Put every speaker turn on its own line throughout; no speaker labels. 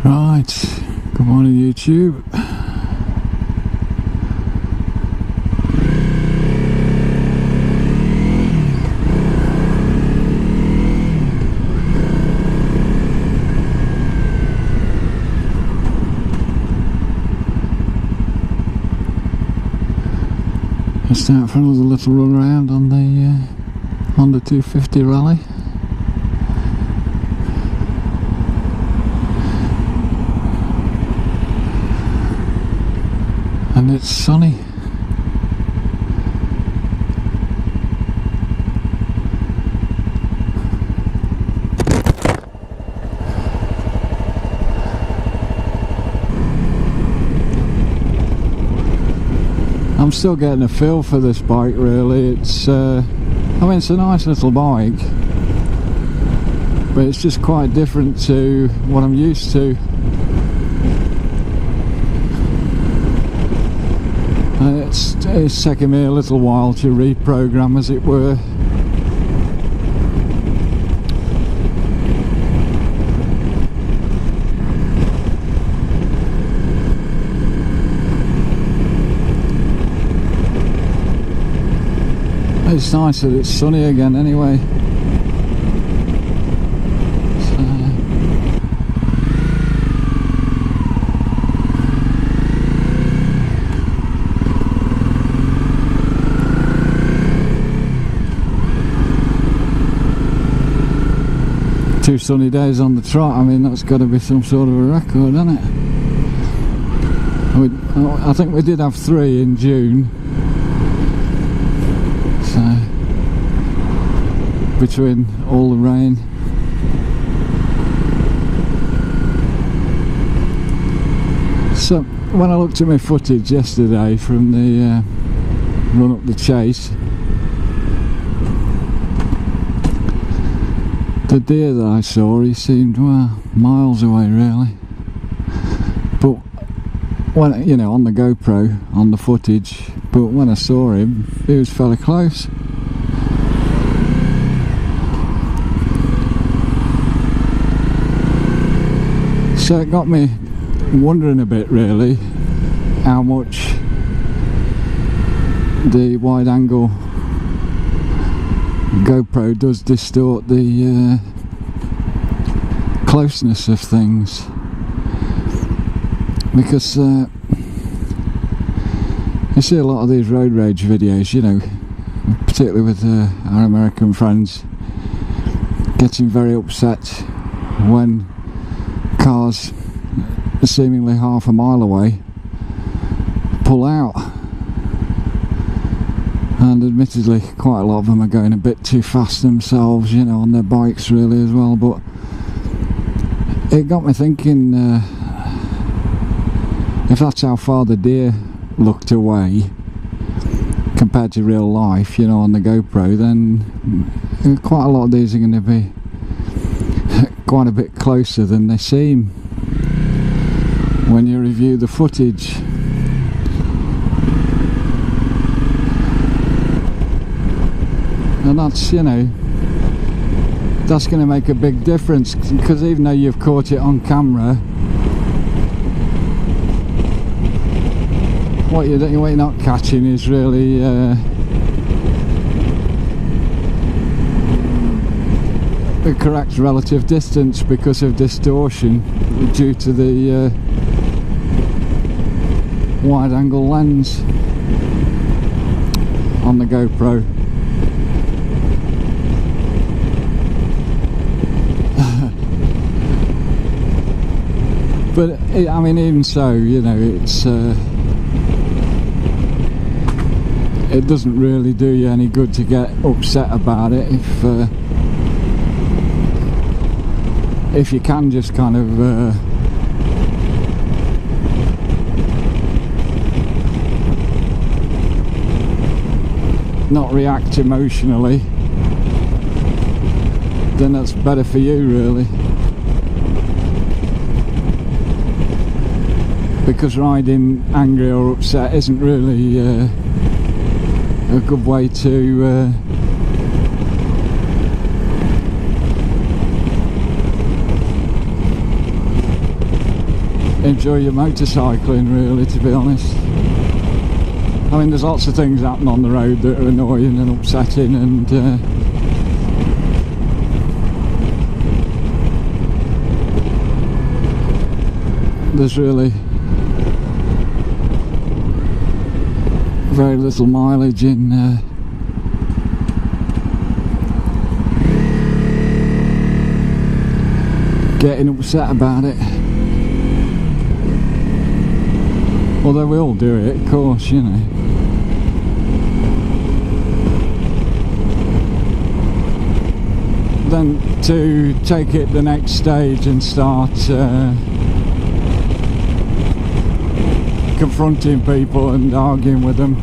Right, good morning YouTube. Just out for another little run around on the Honda 250 Rally. And it's sunny. I'm still getting a feel for this bike really. It's I mean, it's a nice little bike, but it's just quite different to what I'm used to. It's taken me a little while to reprogram, as it were. It's nice that it's sunny again anyway. Two sunny days on the trot, I mean, that's got to be some sort of a record, hasn't it? I think we did have 3 in June, so between all the rain. So when I looked at my footage yesterday from the run up the chase, the deer that I saw, he seemed, well, miles away really, but when, you know, on the GoPro, on the footage, but when I saw him, he was fairly close. So it got me wondering a bit really how much the wide angle GoPro does distort the closeness of things, because you see a lot of these road rage videos, you know, particularly with our American friends, getting very upset when cars seemingly half a mile away pull out. And admittedly, quite a lot of them are going a bit too fast themselves, you know, on their bikes really as well. But it got me thinking, if that's how far the deer looked away compared to real life, you know, on the GoPro, then quite a lot of these are going to be quite a bit closer than they seem when you review the footage. And that's, you know, that's going to make a big difference, because even though you've caught it on camera, what you're not catching is really the correct relative distance, because of distortion due to the wide angle lens on the GoPro. But I mean, even so, you know, it's it doesn't really do you any good to get upset about it if you can just kind of not react emotionally, then that's better for you really. Because riding angry or upset isn't really a good way to enjoy your motorcycling, really, to be honest. I mean, there's lots of things happen on the road that are annoying and upsetting, and there's really very little mileage in getting upset about it. Although we all do it, of course, you know. Then to take it the next stage and start confronting people and arguing with them,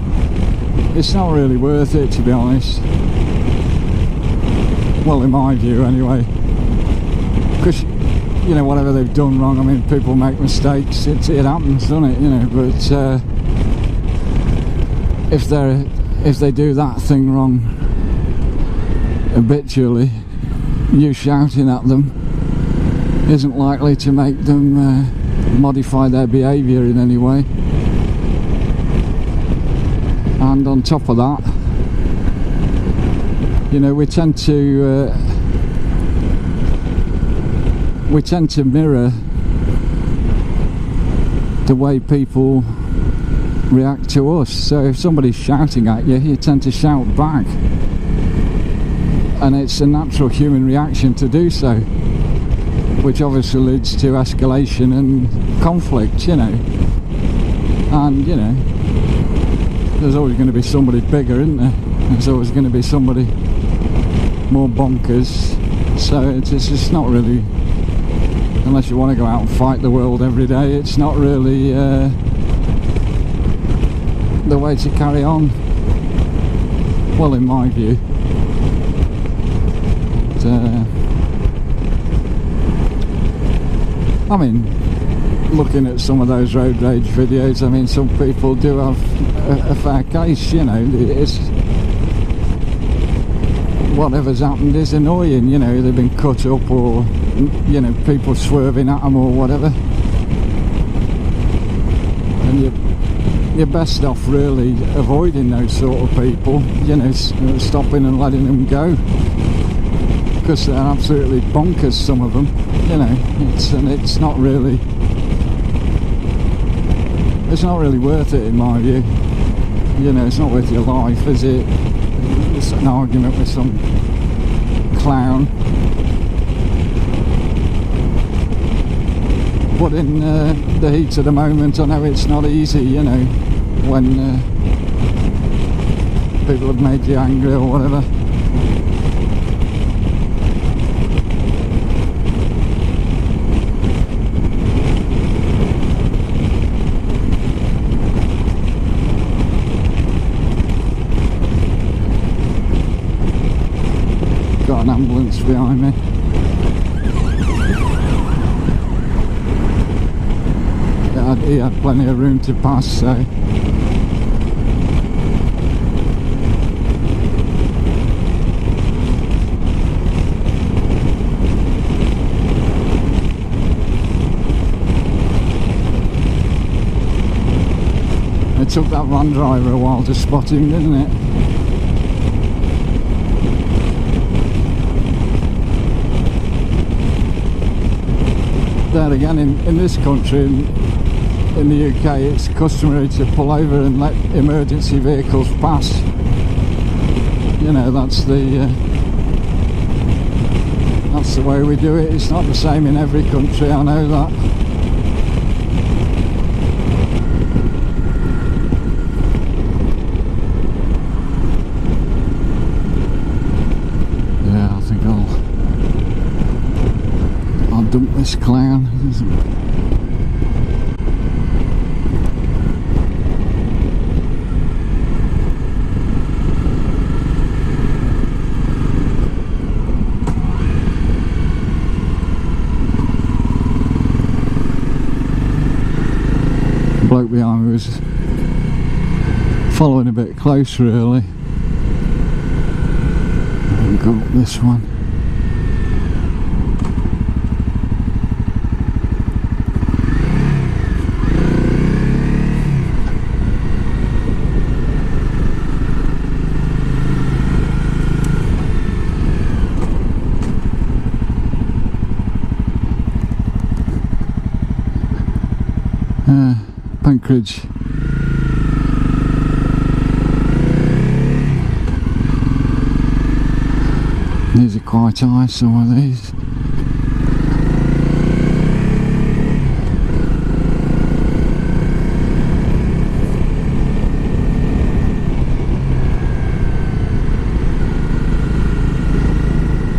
it's not really worth it, to be honest. Well, in my view anyway, because you know, whatever they've done wrong, I mean, people make mistakes, it happens, doesn't it, you know, but if they do that thing wrong habitually, you shouting at them isn't likely to make them modify their behaviour in any way. And on top of that, you know, we tend to mirror the way people react to us. So if somebody's shouting at you, you tend to shout back, and it's a natural human reaction to do so, which obviously leads to escalation and conflict, you know. And you know, there's always going to be somebody bigger, isn't there? There's always going to be somebody more bonkers. So it's just not really, unless you want to go out and fight the world every day, it's not really the way to carry on. Well, in my view. I mean, looking at some of those road rage videos, I mean, some people do have a fair case, you know. It's whatever's happened is annoying, you know. They've been cut up, or you know, people swerving at them or whatever, and you're best off really avoiding those sort of people, you know, stopping and letting them go, because they're absolutely bonkers, some of them, you know. It's not really worth it, in my view. You know, it's not worth your life, is it? It's an argument with some clown. But in the heat of the moment, I know it's not easy, you know, when people have made you angry or whatever. Got an ambulance behind me. He had plenty of room to pass, so it took that van driver a while to spot him, didn't it? There again, in this country, in the UK, it's customary to pull over and let emergency vehicles pass. You know, that's the way we do it. It's not the same in every country, I know that. Yeah, I think I'll dump this clown. Bloke behind me was following a bit close, really. I'll go up this one. Penkridge. These are quite high, some of these.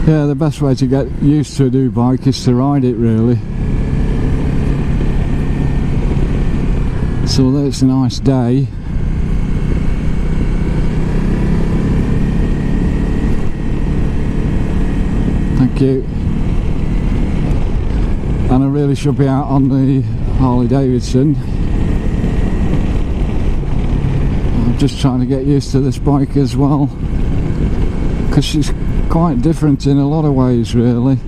Yeah, the best way to get used to a new bike is to ride it, really. So although it's a nice day, thank you, and I really should be out on the Harley Davidson. I'm just trying to get used to this bike as well, because she's quite different in a lot of ways, really.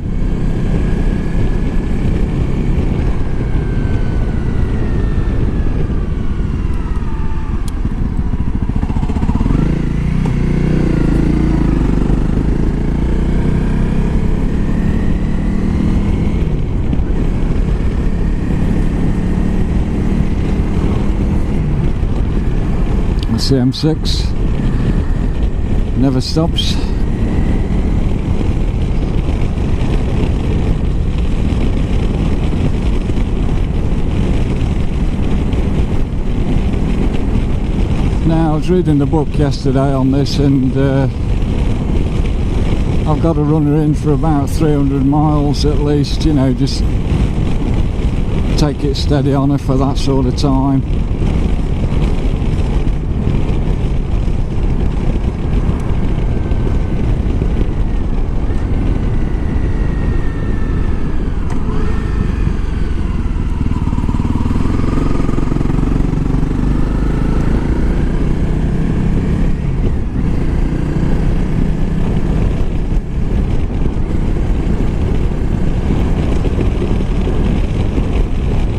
The M6 never stops. Now, I was reading the book yesterday on this, and I've got to run her in for about 300 miles at least, you know, just take it steady on her for that sort of time.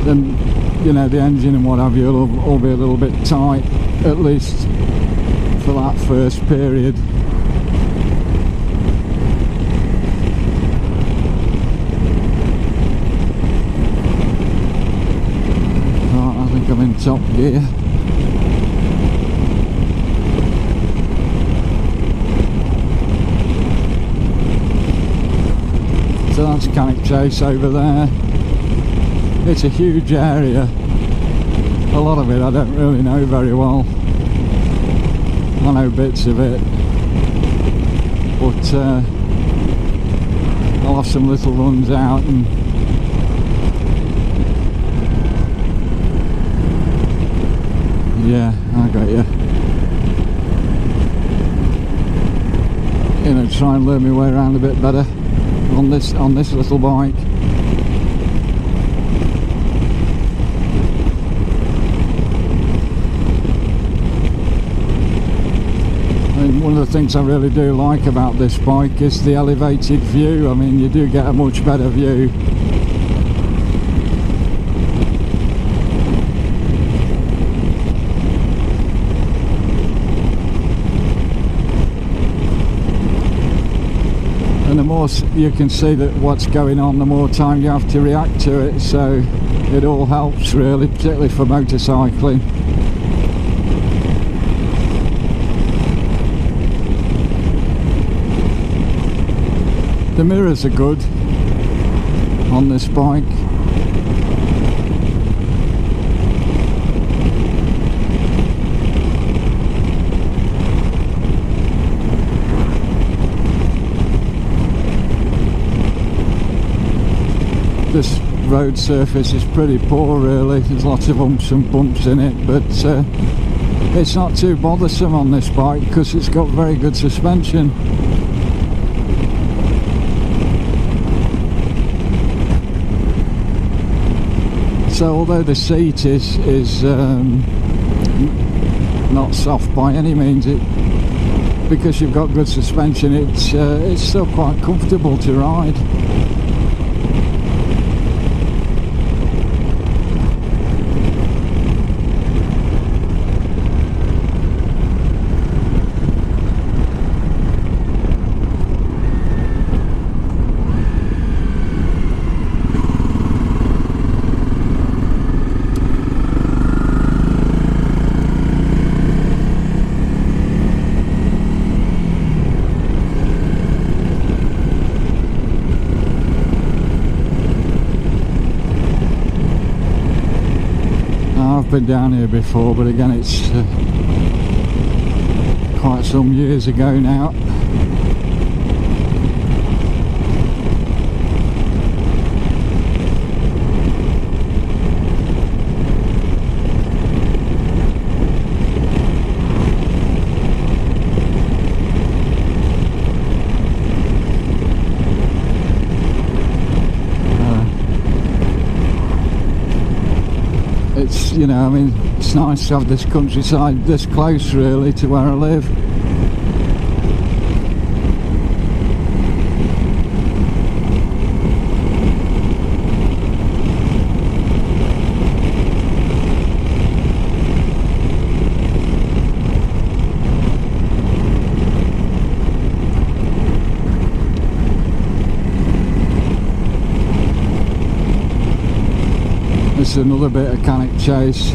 Then, you know, the engine and what have you will all be a little bit tight, at least for that first period. Right, I think I'm in top gear. So that's Cannock Chase over there. It's a huge area. A lot of it I don't really know very well. I know bits of it, but I'll have some little runs out and yeah, I got you. You know, try and learn my way around a bit better on this little bike. One of the things I really do like about this bike is the elevated view. I mean, you do get a much better view. And the more you can see that what's going on, the more time you have to react to it, so it all helps really, particularly for motorcycling. The mirrors are good on this bike. This road surface is pretty poor really, there's lots of humps and bumps in it, but it's not too bothersome on this bike because it's got very good suspension. So although the seat is not soft by any means, because you've got good suspension, it's still quite comfortable to ride. I've been down here before, but again it's quite some years ago now. It's, you know, I mean, it's nice to have this countryside this close really to where I live. This is another bit of Cannock Chase.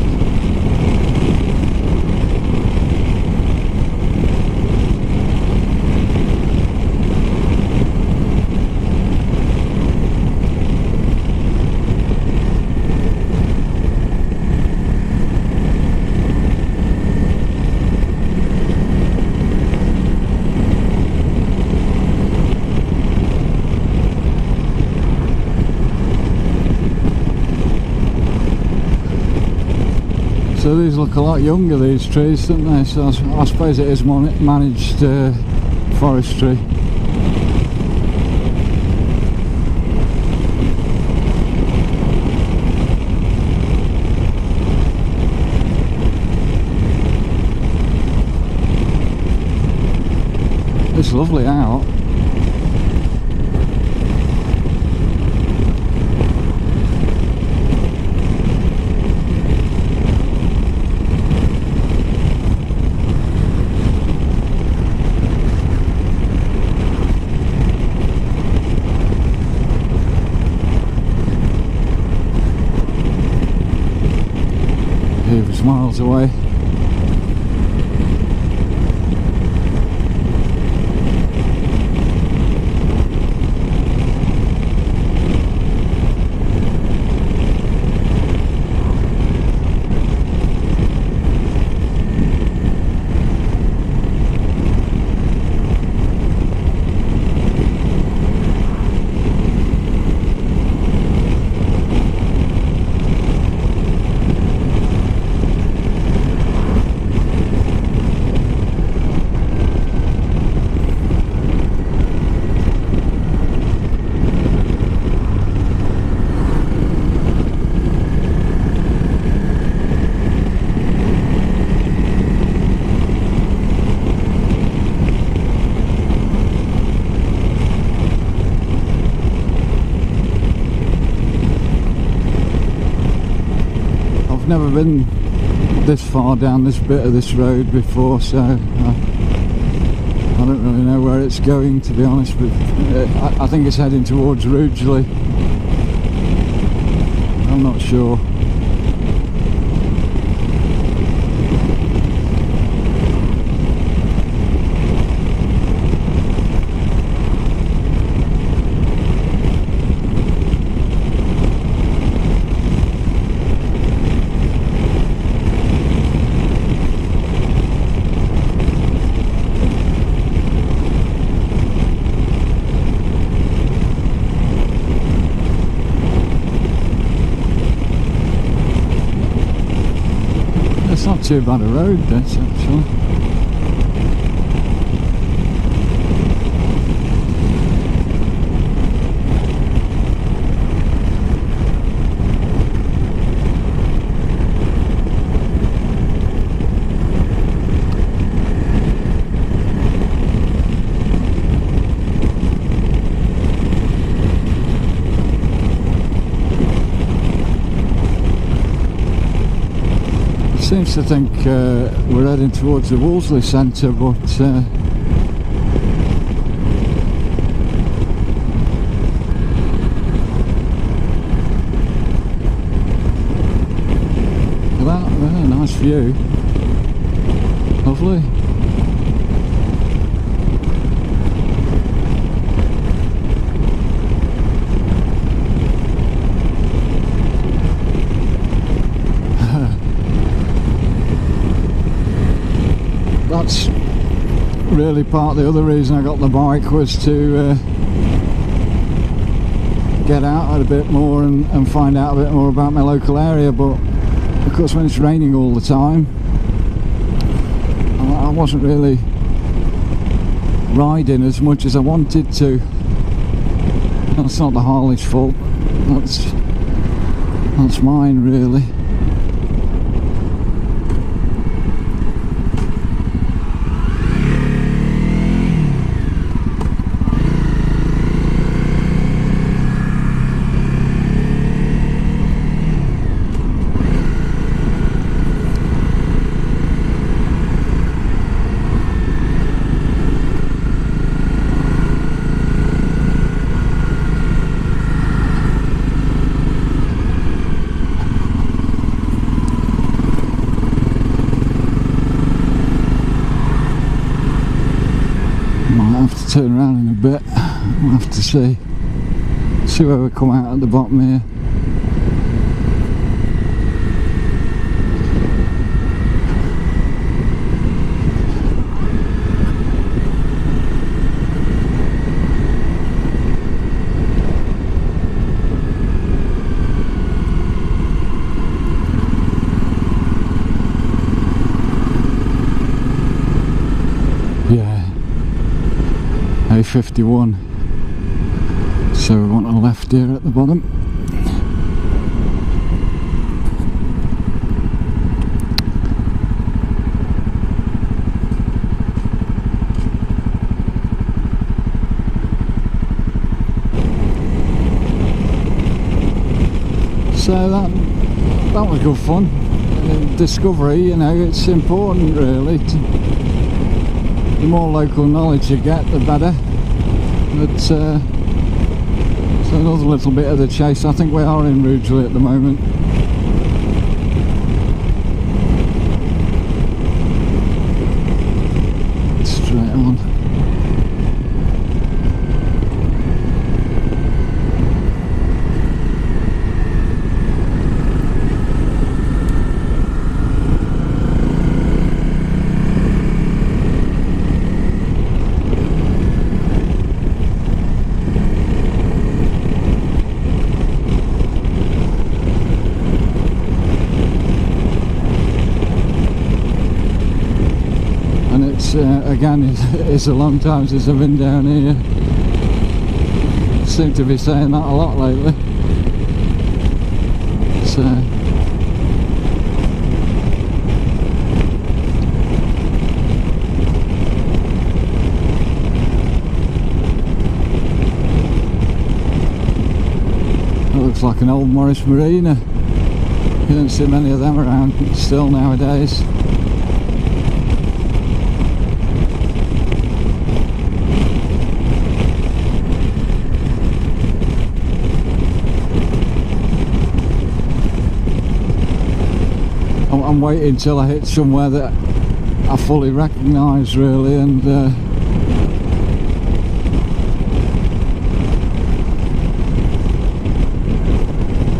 So these look a lot younger, these trees, don't they? So I suppose it is managed forestry. It's lovely out. He was miles away. Never been this far down this bit of this road before, so I don't really know where it's going, to be honest, but I think it's heading towards Rugeley. I'm not sure. It's not too bad a road, this, actually. Seems to think we're heading towards the Wolseley Centre, but that nice view, lovely. That's really part of the other reason I got the bike, was to get out a bit more and find out a bit more about my local area. But of course, when it's raining all the time, I wasn't really riding as much as I wanted to. That's not the Harley's fault, that's mine really. Turn around in a bit. We'll have to see where we come out at the bottom here. A51, so we want a left here at the bottom. So that was good fun. Discovery, you know, it's important really. The more local knowledge you get, the better. But so another little bit of the chase. I think we are in Rugeley at the moment. Straight on. Again, it's a long time since I've been down here. Seem to be saying that a lot lately. So that looks like an old Morris Marina. You don't see many of them around still nowadays. I'm waiting till I hit somewhere that I fully recognise really, and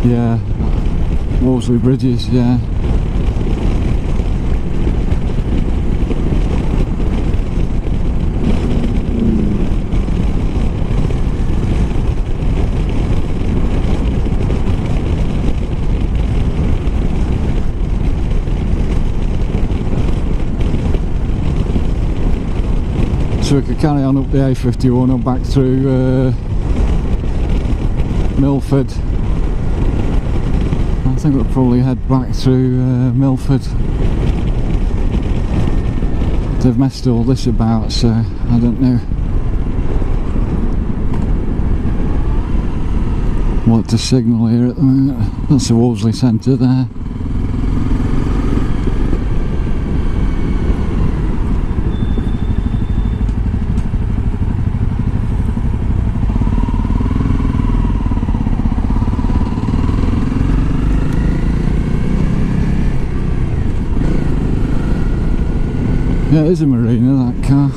yeah, Wolseley Bridges, yeah. So we could carry on up the A51 or back through Milford. I think we'll probably head back through Milford. They've messed all this about, so I don't know what to signal here at the moment. That's the Wolseley Centre there. Yeah, it is a marina, that car.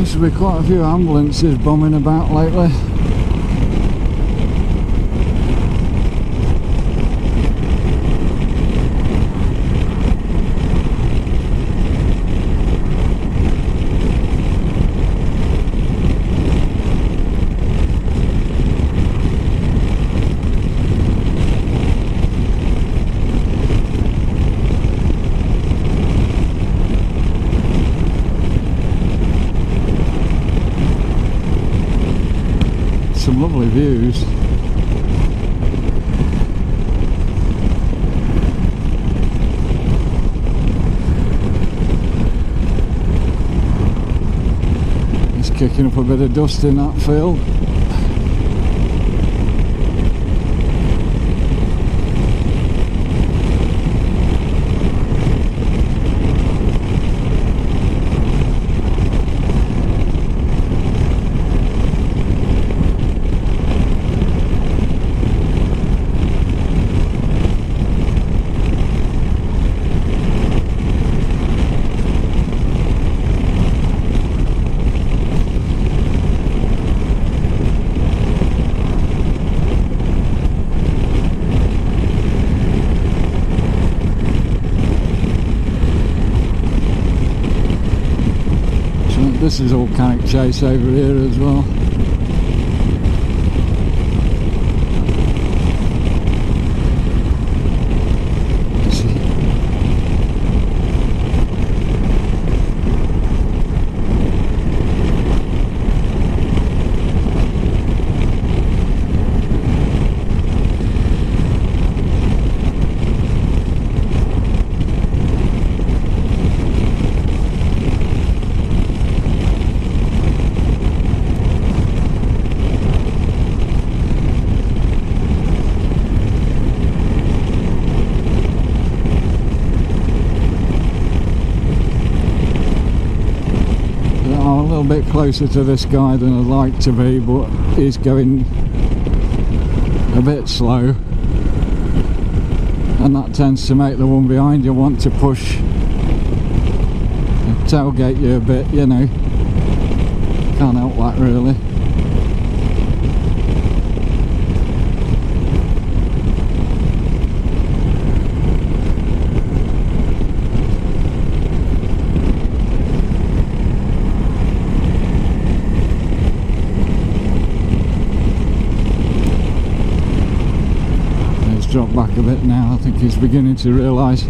Seems to be quite a few ambulances bombing about lately. Some lovely views. It's kicking up a bit of dust in that field. This is all Cannock Chase over here as well. Bit closer to this guy than I'd like to be, but he's going a bit slow, and that tends to make the one behind you want to push and tailgate you a bit, you know. Can't help that really. Drop back a bit now. I think he's beginning to realise.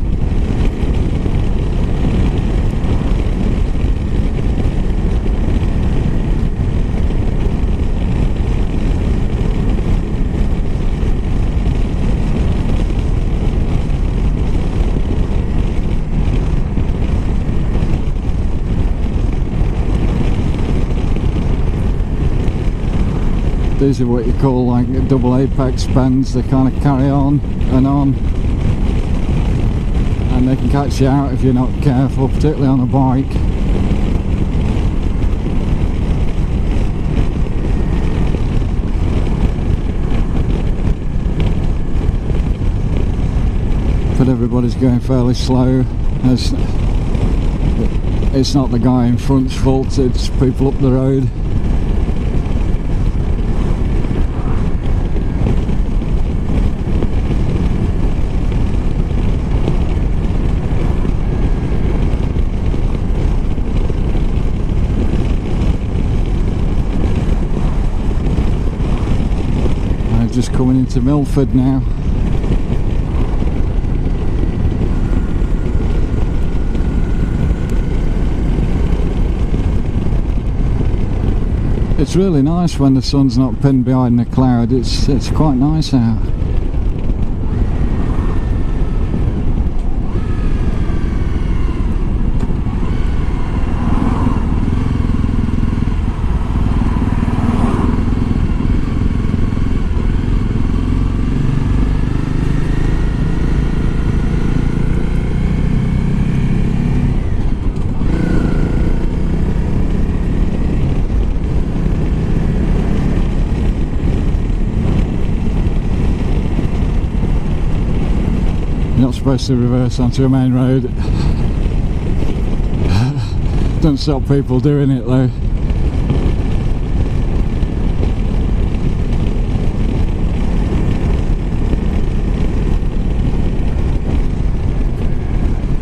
These are what you call like double apex bends. They kind of carry on, and they can catch you out if you're not careful, particularly on a bike. But everybody's going fairly slow, as it's not the guy in front's fault, it's people up the road. Just coming into Milford now. It's really nice when the sun's not pinned behind the cloud. It's quite nice out. You're not supposed to reverse onto a main road. Don't stop people doing it though.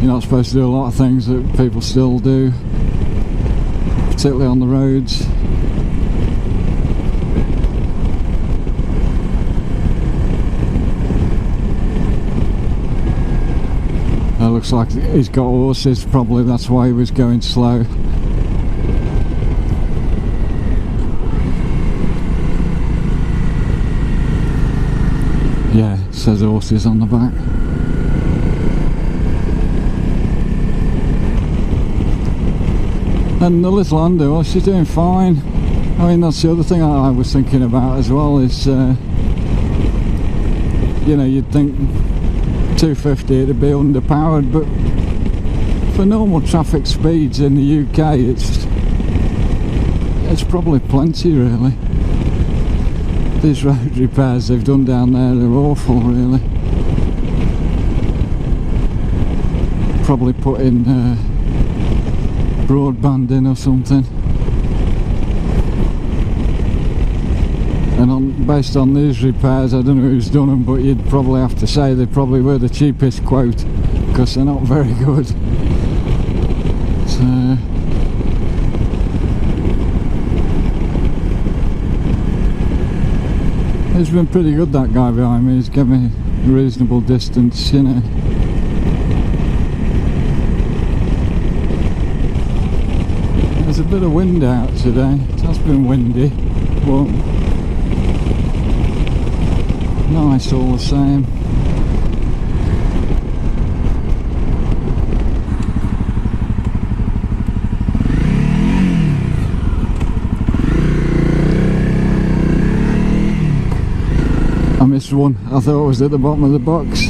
you're not supposed to do a lot of things that people still do, particularly on the roads. It looks like he's got horses, probably that's why he was going slow. Yeah, it says horses on the back. And the little Honda, well, she's doing fine. I mean, that's the other thing I was thinking about as well, is you know, you'd think 250 it'd be underpowered, but for normal traffic speeds in the UK it's probably plenty, really. These road repairs they've done down there are awful, really. Probably put in broadband in or something. And based on these repairs, I don't know who's done them, but you'd probably have to say they probably were the cheapest quote, because they're not very good. So he's been pretty good, that guy behind me. He's given me a reasonable distance, you know. There's a bit of wind out today. It has been windy, but nice all the same. I missed one. I thought it was at the bottom of the box.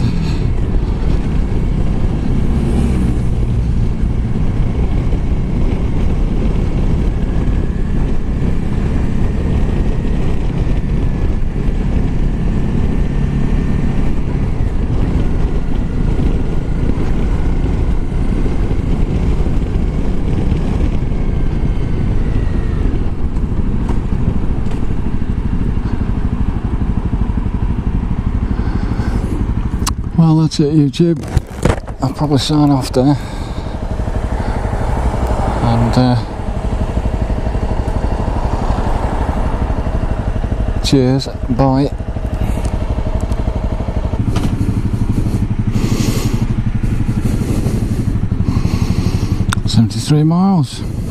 Well, that's it, YouTube. I'll probably sign off there. And cheers, bye. 73 miles.